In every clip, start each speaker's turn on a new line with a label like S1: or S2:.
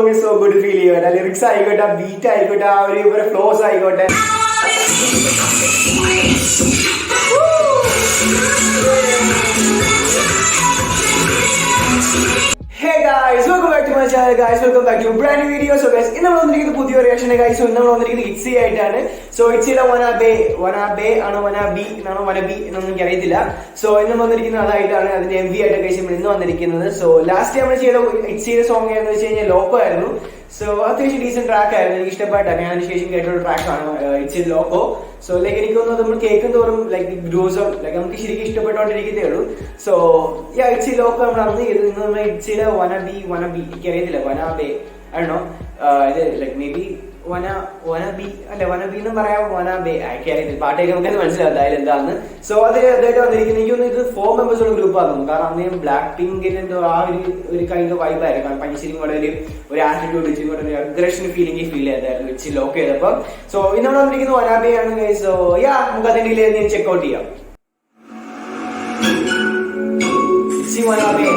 S1: Song is so good feel ചെയ്യുക. Lyrics ആയിക്കോട്ടെ, beat ആയിക്കോട്ടെ, ആ ഒരു ഫ്ലോസ് ആയിക്കോട്ടെ. Hey guys, welcome back to my channel guys, welcome back to a brand new video. So guys, ഇന്ന് നമ്മൾ വന്നിരിക്കുന്നത് പുതിയ റിയാക്ഷൻ guys. So ഇന്ന് നമ്മൾ വന്നിരിക്കുന്നത് ഇറ്റ്സി ആയിട്ടാണ്. സോ ഇറ്റ്സിയുടെ വനാബേ ആണോ വനാബി എന്നാണോ വനബി എന്നൊന്നും എനിക്ക് അറിയത്തില്ല. സോ ഇന്ന് വന്നിരിക്കുന്നത് അതായിട്ടാണ്, അതിന്റെ MV ആയിട്ട് കഴിച്ച് ഇന്ന് വന്നിരിക്കുന്നത്. സോ ലാസ്റ്റ് നമ്മൾ ചെയ്ത ഇറ്റ്സിയുടെ സോങ് ഏതെന്ന് വെച്ച് കഴിഞ്ഞാൽ ലോക്കോ ആയിരുന്നു. സോ അത്യാവശ്യം ഡീസന്റ് ട്രാക്ക് ആയിരുന്നു, എനിക്ക് ഇഷ്ടപ്പെട്ടാണ്. ഞാൻ അതിനുശേഷം കേട്ടൊരു ട്രാക്കാണ് ഇറ്റ്സി ലോക്കോ. സോ ലൈക്ക് എനിക്ക് തോന്നുന്നത് നമ്മൾ കേൾക്കും തോറും ലൈക്ക് ഗ്രൂസം ലൈക്ക് നമുക്ക് ശരിക്കും ഇഷ്ടപ്പെട്ടുകൊണ്ടിരിക്കുന്നേ ഉള്ളൂ. സോ ഇറ്റ്സി ലോക്കോ നമ്മൾ അന്ന് ഇന്ന് നമ്മൾ ഇറ്റ്സിയുടെ വനബി എനിക്കറിയത്തില്ല, വനാബേ ആണോ ഇത് ലൈക്ക് മേ ബി വനബി എന്ന് പറയാം, വനാബേ എനിക്കറിയത്തില്ല. പാട്ടൊക്കെ നമുക്ക് മനസ്സിലാവും അതിൽ എന്താന്ന്. സോ അതായിട്ട് വന്നിരിക്കുന്നത് എനിക്ക് തോന്നുന്നു ഇത് 4 members ഉള്ള ഗ്രൂപ്പാണെന്ന് തോന്നുന്നു. കാരണം അന്ന് ബ്ലാക്ക് പിങ്കിന്റെ എന്തോ ആ ഒരു കൈൻഡ് ഓഫ് വൈബായിരുന്നു. കാരണം പഞ്ചശരിക്കും കൂടെ ഒരു ആറ്റിറ്റ്യൂഡ് വെച്ചും കൂടെ ഒരു അഗ്രഷൻ ഫീലിംഗ് ഫീൽ ചെയ്തായിരുന്നു വെച്ച് ലോക്ക് ചെയ്തപ്പോ. സോ ഇന്നോട് വന്നിരിക്കുന്നത് വനാബേ ആണ്. സോ നമുക്ക് അതിന്റെ ചെക്ക്ഔട്ട് ചെയ്യാം. വനാബേ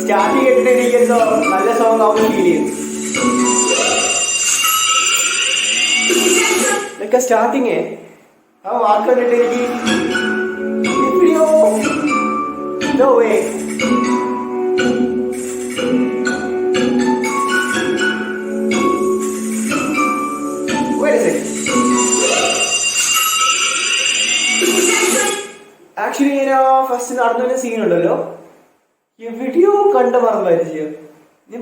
S1: സ്റ്റാർട്ടിങ് കേട്ടിട്ട് എനിക്കെന്തോ നല്ല സോങ് ആവുന്ന ഫീൽ ചെയ്തു. ഇതൊക്കെ സ്റ്റാർട്ടിങ് ആ വാക്ക് കണ്ടിട്ട് എനിക്ക് no way. Wait a second. Actually ഞാൻ ഫസ്റ്റ് നടന്നൊരു സീൻ ഉണ്ടല്ലോ, എവിടെയോ കണ്ട മറന്നായിരിക്കും.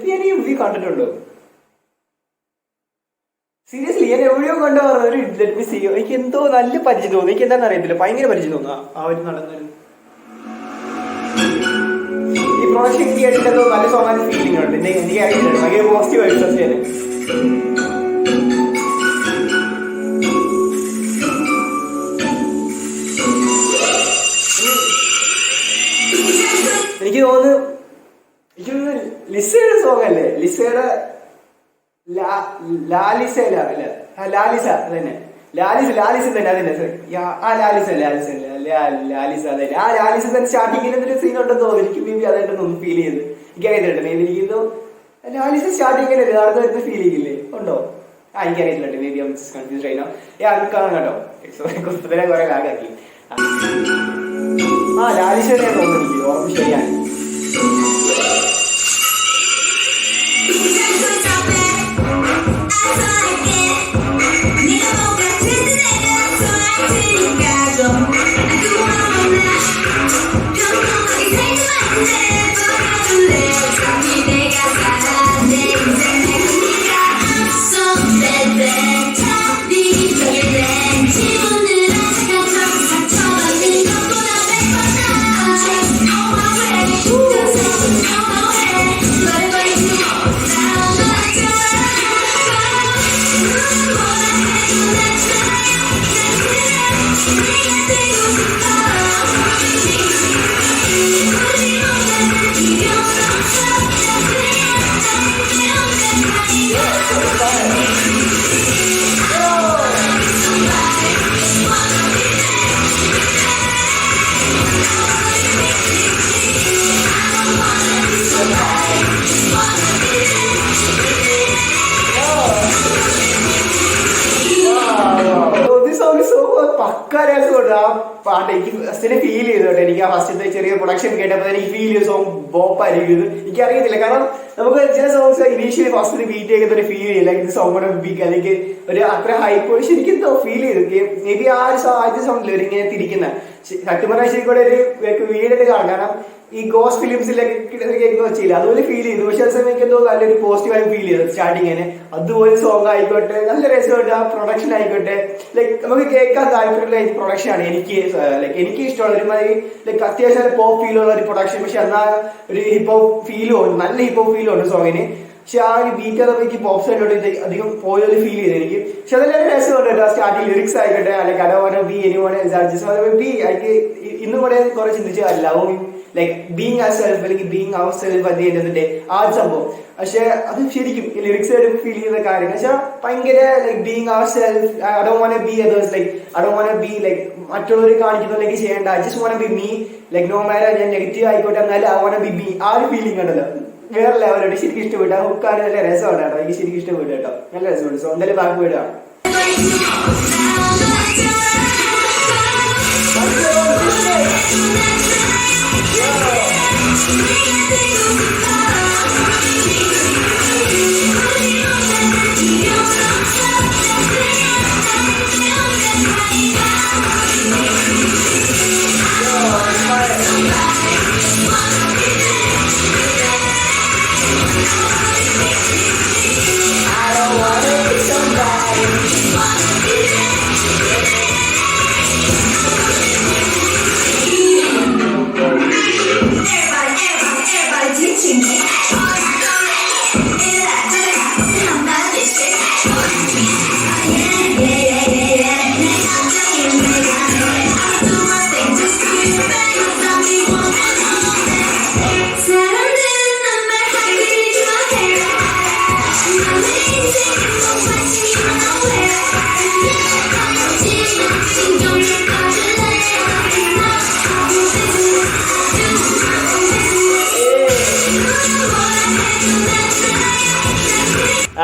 S1: ഞാൻ ഈ മൂവി കണ്ടിട്ടുണ്ടോ? സീരിയസ്ലി ഞാൻ എവിടെയോ കണ്ട മറന്നു. ഒരു ലെറ്റ് മി സീ. എനിക്ക് എന്തോ നല്ല പരിചയം തോന്നുന്നു. എനിക്ക് എന്താണെന്ന് അറിയത്തില്ല, ഭയങ്കര പരിചയം തോന്നുന്നു ആ ഒരു നടന്നൊരു. ഈ പ്രൊഡക്ഷൻ എനിക്ക് കേട്ടിട്ട് എന്തോ നല്ല സോങ് ഫീലിംഗ് ഉണ്ട്. എനിക്ക് അറിയില്ല, ഭയങ്കര പോസിറ്റീവ് ആയിട്ട് ചെയ്യാൻ. എനിക്ക് തോന്നുന്നു ലിസയുടെ സോങ് അല്ലേ, ലിസയുടെ ലാലിസ തന്നെ, ലാലിസ തന്നെ അതിന്റെ ലാലിസ തന്നെ. ആ ലാലിസ തന്നെ സ്റ്റാർട്ടിങ്ങിൽ എന്തൊരു സീൻ ഉണ്ടെന്ന് തോന്നുന്നു. എനിക്ക് മേ ബി അതായിട്ടൊന്നും ഫീൽ ചെയ്ത് എനിക്കറിയത്തില്ല. മേ ബി എനിക്കെന്തോ ലാലിസ സ്റ്റാർട്ടിങ്ങിൽ യഥാർത്ഥ വരുന്ന ഫീലിംഗ് ഇല്ലേ ഉണ്ടോ? എനിക്കറിയത്തില്ല. മേ ബി കൺഫ്യൂസ് ആയിനോ. കാണാം കേട്ടോ. കുറെ ലാഗാക്കി. ലാലിസ തന്നെ തോന്നുന്നു എനിക്ക് ഓർമ്മ ശരിയാണ്. ആ പാട്ട് എനിക്ക് ഫസ്റ്റിനെ ഫീൽ ചെയ്തോട്ടെ. എനിക്ക് ആ ഫസ്റ്റത്തെ ചെറിയ പ്രൊഡക്ഷൻ കേട്ടപ്പോൾ എനിക്ക് ഫീൽ ചെയ്ത സോങ് ബോപ്പായിരിക്കും. എനിക്ക് അറിയത്തില്ല, കാരണം നമുക്ക് ചില സോങ്സ് ഇനീഷ്യലി ഫസ്റ്റ് ബീറ്റ് ചെയ്യുന്ന ഒരു ഫീൽ ചെയ്യില്ല. ഇത് സോങ്ങോടെ ബീക്ക് അല്ലെങ്കിൽ ഒരു അത്ര ഹൈപ്പ്. പക്ഷെ എനിക്ക് എന്തോ ഫീൽ ചെയ്തു. മേ ബി ആ ഒരു ആദ്യത്തെ സോങ്ങിൽ ഒരു ഇങ്ങനെ തിരിക്കുന്ന സത്യപരാശരി കൂടെ ഒരു വീടിട്ട് കാണും. കാരണം ഈ ഗോസ്റ്റ് ഫിലിംസിലൊക്കെ കേൾക്കുന്ന വെച്ചില്ല, അതുപോലെ ഫീൽ ചെയ്തു. പക്ഷെ ആ സമയം എന്തോ നല്ലൊരു പോസിറ്റീവായി ഫീൽ ചെയ്തു സ്റ്റാർട്ടിങ്ങിന്. അതുപോലെ സോങ് ആയിക്കോട്ടെ, നല്ല രസമുണ്ട്. ആ പ്രൊഡക്ഷൻ ആയിക്കോട്ടെ, ലൈക്ക് നമുക്ക് കേൾക്കാൻ താല്പര്യമുള്ള പ്രൊഡക്ഷൻ ആണ്. എനിക്ക് ഇഷ്ടമുള്ള ഒരുമാതിരി ലൈക്ക് അത്യാവശ്യം പോപ്പ് ഫീലുള്ള ഒരു പ്രൊഡക്ഷൻ. പക്ഷെ എന്നാൽ ഒരു ഹിപ്പ് ഹോപ്പ് ഫീലും ഉണ്ട്, നല്ല ഹിപ്പ് ഹോപ്പ് ഫീലും ഉണ്ട് സോങ്ങിന്. പക്ഷെ ആ ഒരു ബീറ്റ് അതൊക്കെ എനിക്ക് പോപ്പ് സൈഡിലോട്ട് അധികം പോയൊരു ഫീൽ ചെയ്തു എനിക്ക്. പക്ഷെ അതെല്ലാം രസമുണ്ട് കേട്ടോ. സ്റ്റാർട്ടിങ് ലിറിക്സ് ആയിക്കോട്ടെ, അല്ലെങ്കിൽ I don't wanna be anyone else, I just wanna be. എനിക്ക് ഇന്നും കൂടെ കുറെ ചിന്തിച്ചു ലൈക്ക് ബീങ് ആ സെൽഫ് അല്ലെങ്കിൽ being our self at the end of the day ആ സംഭവം. പക്ഷെ അത് ശരിക്കും ലിറിക്സ് ആയിട്ട് ഫീൽ ചെയ്യുന്ന കാര്യം പക്ഷെ ഭയങ്കര like being our self. I don't want be others, like I don't want be like മറ്റുള്ളവർ കാണിക്കുന്നതിലേക്ക് ചെയ്യേണ്ട. I just want be me. Like no matter ഞാൻ നെഗറ്റീവ് ആയിക്കോട്ടെ എന്നാലും ഐ വാണ്ട് ബി മീ. ആ ഒരു ഫീലിംഗ് ഉണ്ടല്ലോ വേറെ ലെവലുണ്ട്. ശരിക്കും ഇഷ്ടപ്പെട്ടു. ആ ഹുക്കാണ് നല്ല രസമാണ് കേട്ടോ. എനിക്ക് ശരിക്കും ഇഷ്ടപ്പെട്ടു കേട്ടോ. നല്ല രസമുണ്ട്. സോ എന്തായാലും ബാക്ക് വീടാണ്.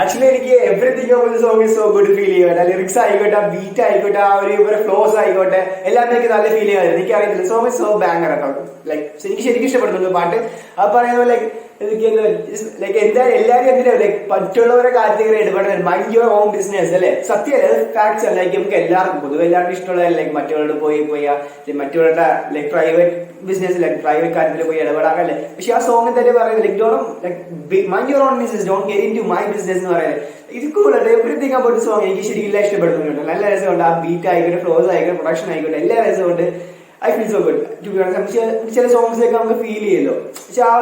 S1: ആക്ച്വലി എനിക്ക് everything of the song is so good feel ചെയ്യുക. ലിറിക്സ് ആയിക്കോട്ടെ, ബീറ്റ് ആയിക്കോട്ടെ, ആ ഒരു ഫ്ലോസ് ആയിക്കോട്ടെ, എല്ലാം എനിക്ക് നല്ല ഫീൽ ചെയ്യാറുണ്ട്. എനിക്ക് അറിയത്തില്ല, സോങ് ഈസ് സോ ബാങ്കർ കേട്ടോ. ലൈക്ക് എനിക്ക് ശരിക്കും ഇഷ്ടപ്പെടുന്നുണ്ട് പാട്ട്. ആ പറയുന്നത് ലൈക്ക് ലൈക്ക് എന്തായാലും എല്ലാവരും എന്തിനാ ലൈക്ക് മറ്റുള്ളവരെ കാര്യത്തിൽ ഇടപെടുന്നത്. മൈൻഡ് യുവർ ഓൺ ബിസിനസ് അല്ലെ? സത്യമല്ലേ? അത് ഫാക്ട്സ് അല്ല. ലൈക്ക് നമുക്ക് എല്ലാവർക്കും പൊതുവെ എല്ലാവർക്കും ഇഷ്ടമുള്ള ലൈക്ക് മറ്റുള്ളവരോട് പോയി മറ്റുള്ളവരുടെ like private business like private കാര്യത്തിൽ പോയി ഇടപെടാകല്ലേ. പക്ഷെ ആ സോങ് തന്നെ പറയുന്നത് like don't like mind your own business, don't get into my business എന്ന് പറയുന്നത്. ഇത് കൂളായിട്ട് എവറിത്തിങ് അബൌട്ട് സോങ് എനിക്ക് ശരിക്കും ഇഷ്ടപ്പെടുന്നുണ്ട്. നല്ല രസമുണ്ട്. ആ ബീറ്റ് ആയിക്കോട്ടെ, ഫ്ലോസ് ആയിക്കോട്ടെ, പ്രൊഡക്ഷൻ ആയിക്കോട്ടെ, എല്ലാ രസമുണ്ട്. I feel so good to be honest. ചില സോങ്സിലൊക്കെ നമുക്ക് ഫീൽ ചെയ്യല്ലോ, പക്ഷെ ആ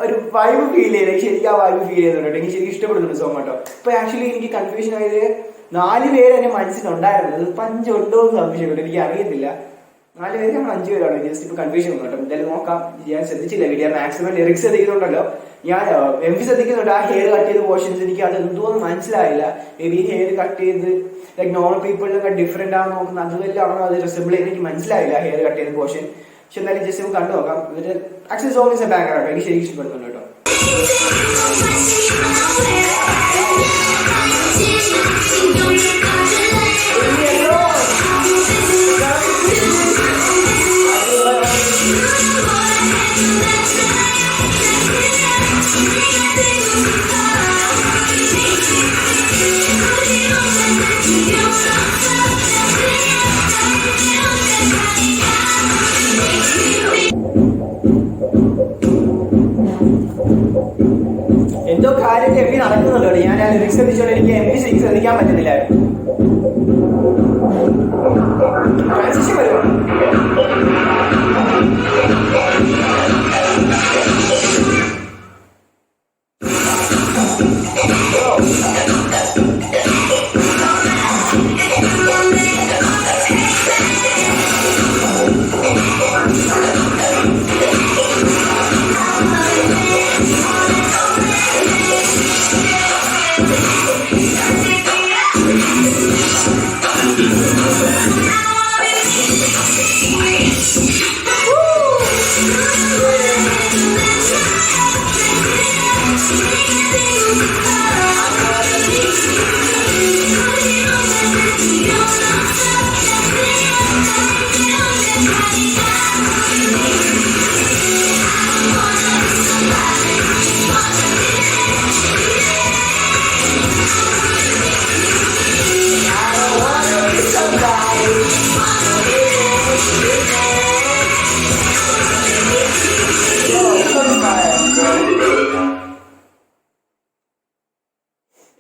S1: ഒരു വൈബ് ഫീൽ ചെയ്യില്ല. ശരിക്കും ആ വൈബ് ഫീൽ ചെയ്യുന്നുണ്ട്. എനിക്ക് ശരിക്കും ഇഷ്ടപ്പെടുന്നുണ്ട് സോങ് കേട്ടോ. ഇപ്പൊ ആക്ച്വലി എനിക്ക് കൺഫ്യൂഷൻ ആയത് 4 പേര് എന്റെ മനസ്സിലുണ്ടായിരുന്നത്. ഇപ്പൊ 5 ഉണ്ടോ എന്ന് സംശയമുണ്ട്. എനിക്ക് അറിയത്തില്ല. 4 പേര് നമ്മൾ 5 പേരാണ്. ജസ്റ്റ് ഇപ്പൊ കൺഫ്യൂഷൻ കേട്ടോ. എന്തായാലും നോക്കാം. ഞാൻ ശ്രദ്ധിച്ചില്ല വീഡിയോ. Maximum lyrics ശ്രദ്ധിക്കുന്നുണ്ടല്ലോ. ഞാൻ എംഫി ശ്രദ്ധിക്കുന്നുണ്ട്. ആ ഹെയർ കട്ട് ചെയ്ത പോർഷൻസ് എനിക്ക് അത് എന്തോന്ന് മനസ്സിലായില്ല. മേ ബി ഹെയർ കട്ട് ചെയ്ത് ലൈക്ക് നോർമൽ പീപ്പിളിനൊക്കെ ഡിഫറെന്റ് ആണെന്ന് നോക്കുന്നത് അതുവല്ലാണോ അത് റിസംബിൾ ചെയ്ത് എനിക്ക് മനസ്സിലായില്ല ഹെയർ കട്ട് ചെയ്ത പോർഷൻ. പക്ഷെ എന്തായാലും ജസ്റ്റ് നമുക്ക് കണ്ടു നോക്കാം. എന്നിട്ട് actually song is A banker ആട്ടോ. എനിക്ക് ശരിക്കും ഇഷ്ടപ്പെടുന്നുണ്ട് കേട്ടോ. എന്തോ കാര്യം എം പി നടക്കുന്നുണ്ടോ? ഞാൻ ആ ലിറിക്സ് ശ്രദ്ധിച്ചോണ്ട് എനിക്ക് എം പി ശരിക്കും ശ്രദ്ധിക്കാൻ പറ്റുന്നില്ല. ട്രാൻസിഷൻ വരുമോ?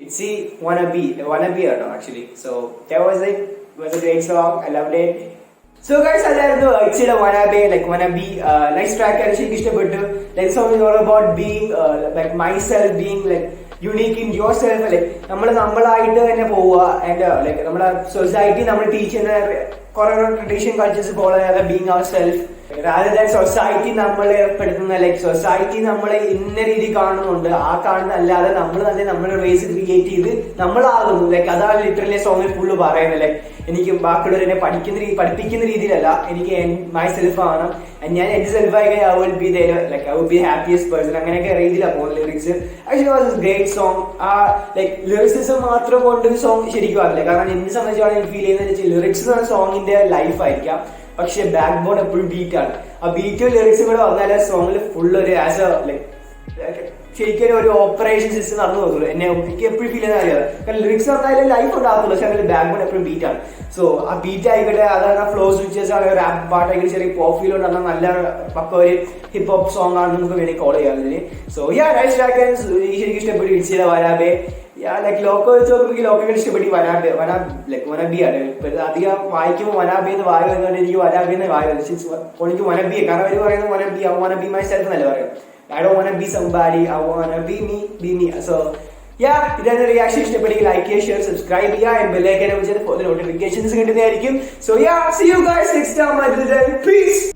S1: Itzy wannabe actually. So that was it. It was a great song. I loved it. So guys, Itzy wannabe. Nice track. Like song is all about being like myself, being like unique in yourself. Like നമ്മളായിട്ട് തന്നെ പോവുക. And like നമ്മുടെ society നമ്മൾ teach ചെയ്യുന്ന കുറെ tradition cultures follow ചെയ്യാതെ being our self rather than society നമ്മളെ ഏർപ്പെടുത്തുന്ന ലൈക്ക് സൊസൈറ്റി നമ്മളെ ഇന്ന രീതി കാണുന്നുണ്ട്, ആ കാണുന്ന അല്ലാതെ നമ്മൾ തന്നെ നമ്മുടെ റേസ് ക്രിയേറ്റ് ചെയ്ത് നമ്മളാകുന്നു. ലൈക്ക് അതാണ് ലിറ്ററലി സോങ്ങിൽ ഫുള്ള് പറയുന്നത്. ലൈക്ക് എനിക്ക് ബാക്കിയുള്ളവരെ പഠിപ്പിക്കുന്ന രീതിയിലല്ല, എനിക്ക് മൈ സെൽഫ് ആണ്, ഞാൻ എന്റെ സെൽഫായി I will be there, like I will be happiest person, അങ്ങനെയൊക്കെ രീതിയിലാണ് പോകുന്നത് lyrics. Actually was great song. ആ ലൈക്ക് ലിറിക്സിസം മാത്രം കൊണ്ട് സോങ് ശരിക്കും അറിയില്ല. കാരണം എന്നെ സംബന്ധിച്ചാണ് എനിക്ക് ഫീൽ ചെയ്യുന്നത് ലിറിക്സ് എന്ന് പറഞ്ഞ സോങ്ങിന്റെ ലൈഫ് ആയിരിക്കാം, പക്ഷെ ബാക്ക് ബോൺ എപ്പോഴും ബീറ്റ് ആണ്. ആ ബീറ്റും ലിറിക്സും കൂടെ വന്നാൽ സോങ്ങിൽ ഫുൾ ഒരു ആസ് എ ലൈക്ക് ശരിക്കും ഒരു ഓപ്പറേഷൻ സിസ്റ്റം നടന്നു പോകുള്ളൂ. എനിക്ക് എപ്പോഴും ഫീൽ ചെയ്യുന്ന അറിയാം. കാരണം ലിറിക്സ് പറഞ്ഞാലും ലൈഫ് ഉണ്ടാകത്തുള്ളൂ, പക്ഷെ അതിൽ ബാക്ക് ബോൺ എപ്പോഴും ബീറ്റ് ആണ്. സോ ആ ബീറ്റ് ആയിക്കോട്ടെ, അതാണ് ഫ്ലോ സ്വിച്ചസ് ആണ്, റാപ്പ് പാട്ടായിക്കോട്ടെ, ചെറിയ പോപ്പ് ഫീൽ ഉണ്ട്, നല്ല പക്ക ഒരു ഹിപ്പ് ഹോപ്പ് സോങ് ആണ് നമുക്ക് വേണമെങ്കിൽ കോൾ ചെയ്യാം ഇതിന്. സോ ശരിക്കും ഇഷ്ടപ്പെട്ടു ഇറ്റ്സിയുടെ വരാബെ. ലൈക്ക് ലോക്കോ വെച്ച് നോക്കുമ്പോൾ ലോക്കോകൾ ഇഷ്ടപ്പെട്ടി വനാബിയാണ്. ഇപ്പൊ അധികം വായിക്കുമ്പോൾ വനാബി എന്ന് വായ വരുന്നതുകൊണ്ട് എനിക്ക് വനാബി എന്ന് വായ എനിക്ക് വനബിയെ, കാരണം അവർ പറയുന്നത് wannabe, I want to be myself എന്നല്ല പറയും. I don't want to be somebody, I want to be me. So yeah, ഇതാണ് റിയാക്ഷൻ. ഇഷ്ടപ്പെടുമെങ്കിൽ ലൈക്ക് ചെയ്യുക, ഷെയർ, സബ്സ്ക്രൈബ് ചെയ്യുക, and bell icon on for the notifications കിട്ടുന്നതായിരിക്കും. So yeah, see you guys next time. Until then, peace.